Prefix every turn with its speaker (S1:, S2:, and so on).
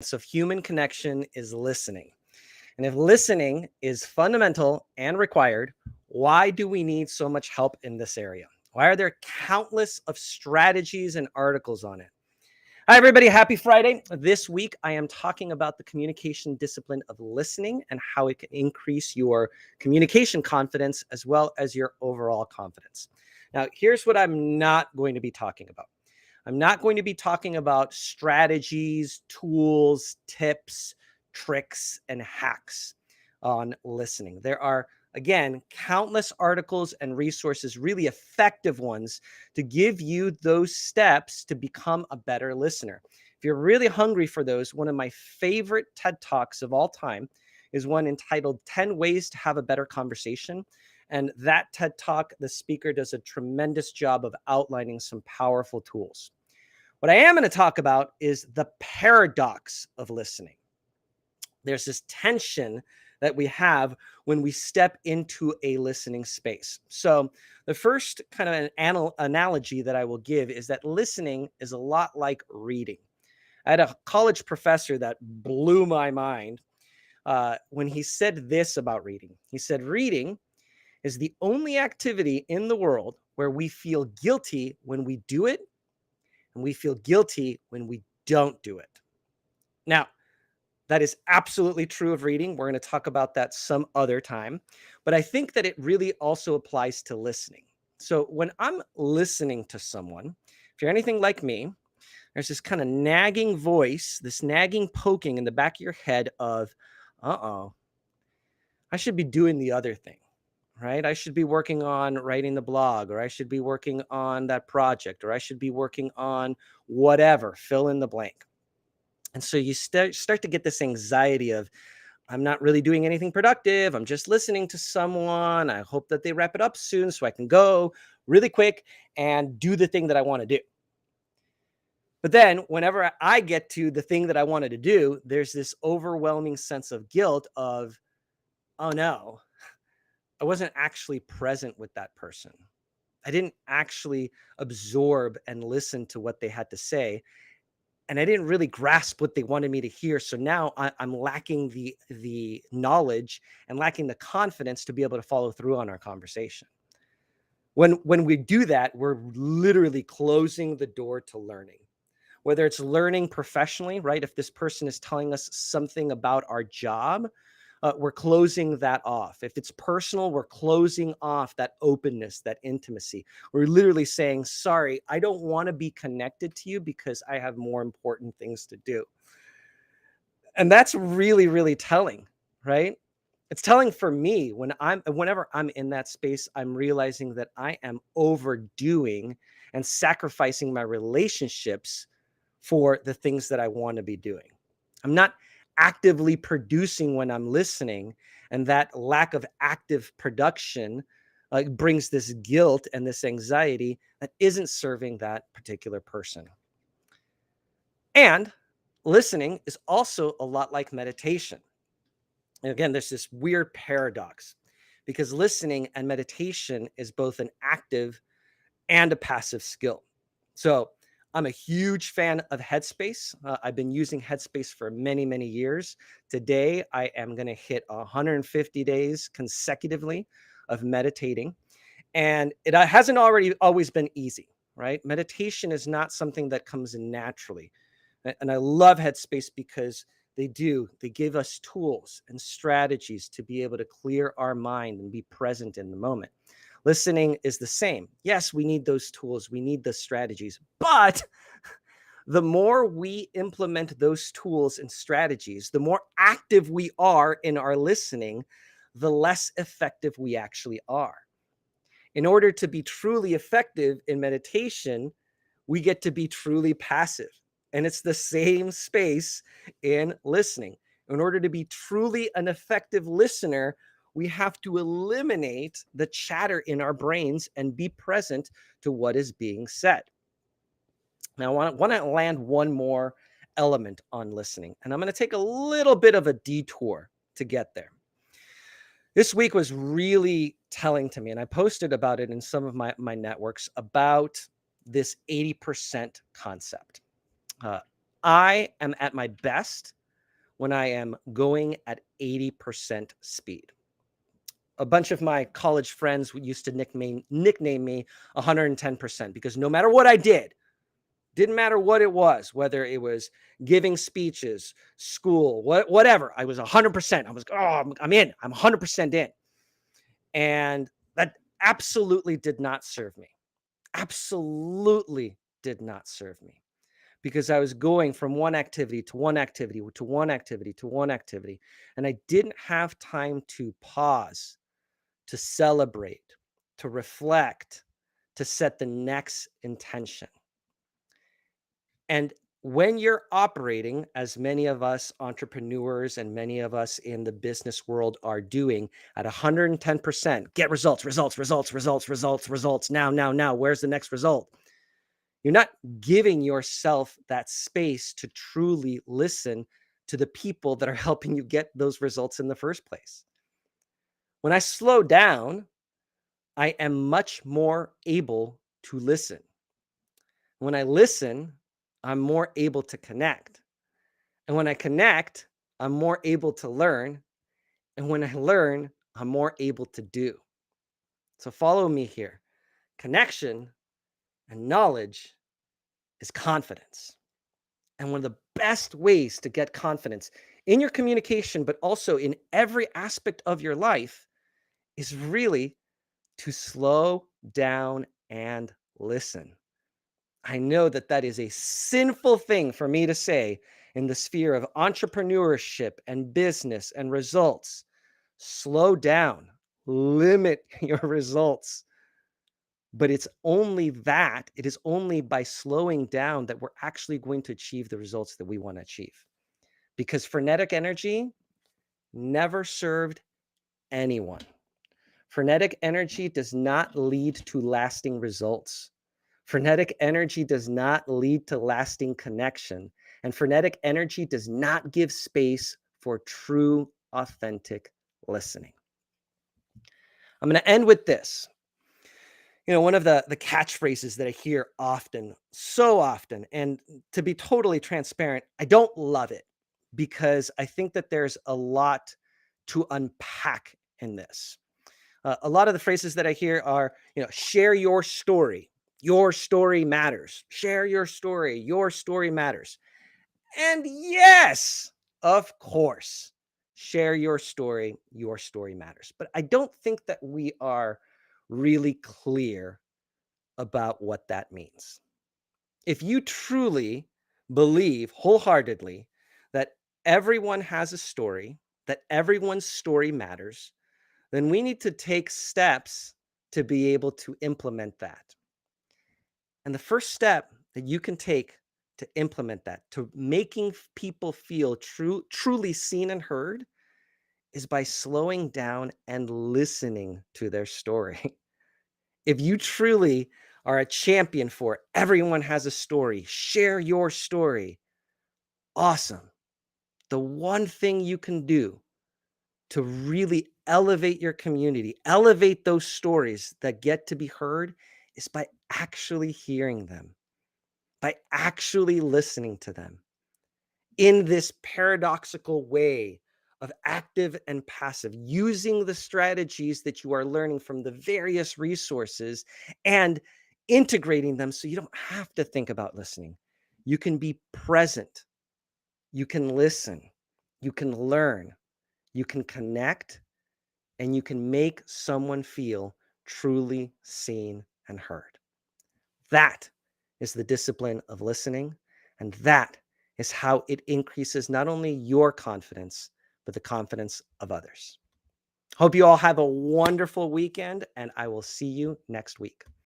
S1: of human connection is listening. And if listening is fundamental and required, why do we need so much help in this area? Why are there countless of strategies and articles on it? Hi, everybody. Happy Friday. This week, I am talking about the communication discipline of listening and how it can increase your communication confidence as well as your overall confidence. Now, here's what I'm not going to be talking about. I'm not going to be talking about strategies, tools, tips, tricks, and hacks on listening. There are, again, countless articles and resources, really effective ones, to give you those steps to become a better listener. If you're really hungry for those, one of my favorite TED Talks of all time is one entitled 10 Ways to Have a Better Conversation. And that TED Talk, the speaker does a tremendous job of outlining some powerful tools. What I am going to talk about is the paradox of listening. There's this tension that we have when we step into a listening space. So the first kind of an analogy that I will give is that listening is a lot like reading. I had a college professor that blew my mind when he said this about reading. He said, reading is the only activity in the world where we feel guilty when we do it, and we feel guilty when we don't do it. Now, that is absolutely true of reading. We're going to talk about that some other time. But I think that it really also applies to listening. So when I'm listening to someone, if you're anything like me, there's this kind of nagging voice, this nagging poking in the back of your head of, uh-oh, I should be doing the other thing, right? I should be working on writing the blog, or I should be working on that project, or I should be working on whatever, fill in the blank. And so you start to get this anxiety of, I'm not really doing anything productive. I'm just listening to someone. I hope that they wrap it up soon so I can go really quick and do the thing that I want to do. But then whenever I get to the thing that I wanted to do, there's this overwhelming sense of guilt of, oh no, I wasn't actually present with that person. I didn't actually absorb and listen to what they had to say. And I didn't really grasp what they wanted me to hear. So now I'm lacking the knowledge and lacking the confidence to be able to follow through on our conversation. When we do that, we're literally closing the door to learning. Whether it's learning professionally, right? If this person is telling us something about our job, we're closing that off. If it's personal, we're closing off that openness, that intimacy. We're literally saying, sorry, I don't want to be connected to you because I have more important things to do. And that's really, really telling, right? It's telling for me whenever I'm in that space, I'm realizing that I am overdoing and sacrificing my relationships for the things that I want to be doing. I'm not actively producing when I'm listening, and that lack of active production brings this guilt and this anxiety that isn't serving that particular person. And listening is also a lot like meditation. And again, there's this weird paradox because listening and meditation is both an active and a passive skill. So I'm a huge fan of Headspace. I've been using Headspace for many, many years. Today, I am going to hit 150 days consecutively of meditating. And it hasn't always been easy, right? Meditation is not something that comes naturally. And I love Headspace because they give us tools and strategies to be able to clear our mind and be present in the moment. Listening is the same. Yes, we need those tools, we need the strategies, but the more we implement those tools and strategies, the more active we are in our listening, the less effective we actually are. In order to be truly effective in meditation, we get to be truly passive. And it's the same space in listening. In order to be truly an effective listener, we have to eliminate the chatter in our brains and be present to what is being said. Now, I want to land one more element on listening, and I'm going to take a little bit of a detour to get there. This week was really telling to me, and I posted about it in some of my networks about this 80% concept. I am at my best when I am going at 80% speed. A bunch of my college friends used to nickname me 110% because no matter what I didn't matter what it was, whether it was giving speeches, school, whatever, I was 100%. I was, I'm in, I'm 100% in. And that absolutely did not serve me. Absolutely did not serve me because I was going from one activity to one activity to one activity to one activity. And I didn't have time to pause, to celebrate, to reflect, to set the next intention. And when you're operating, as many of us entrepreneurs and many of us in the business world are doing at 110%, get results, results, results, results, results, results. Now, where's the next result? You're not giving yourself that space to truly listen to the people that are helping you get those results in the first place. When I slow down, I am much more able to listen. When I listen, I'm more able to connect. And when I connect, I'm more able to learn. And when I learn, I'm more able to do. So follow me here. Connection and knowledge is confidence. And one of the best ways to get confidence in your communication, but also in every aspect of your life, is really to slow down and listen. I know that that is a sinful thing for me to say in the sphere of entrepreneurship and business and results. Slow down, limit your results. But it's only that, it is only by slowing down that we're actually going to achieve the results that we want to achieve. Because frenetic energy never served anyone. Frenetic energy does not lead to lasting results. Frenetic energy does not lead to lasting connection. And frenetic energy does not give space for true, authentic listening. I'm going to end with this. You know, one of the catchphrases that I hear often, so often, and to be totally transparent, I don't love it because I think that there's a lot to unpack in this. A lot of the phrases that I hear are, share your story. Your story matters. Share your story matters. And yes, of course, share your story matters. But I don't think that we are really clear about what that means. If you truly believe wholeheartedly that everyone has a story, that everyone's story matters, then we need to take steps to be able to implement that. And the first step that you can take to implement that, to making people feel truly seen and heard, is by slowing down and listening to their story. If you truly are a champion for everyone has a story, share your story. Awesome. The one thing you can do to really elevate your community, elevate those stories that get to be heard, is by actually hearing them, by actually listening to them in this paradoxical way of active and passive, using the strategies that you are learning from the various resources and integrating them so you don't have to think about listening. You can be present, you can listen, you can learn, you can connect, and you can make someone feel truly seen and heard. That is the discipline of listening, and that is how it increases not only your confidence, but the confidence of others. Hope you all have a wonderful weekend, and I will see you next week.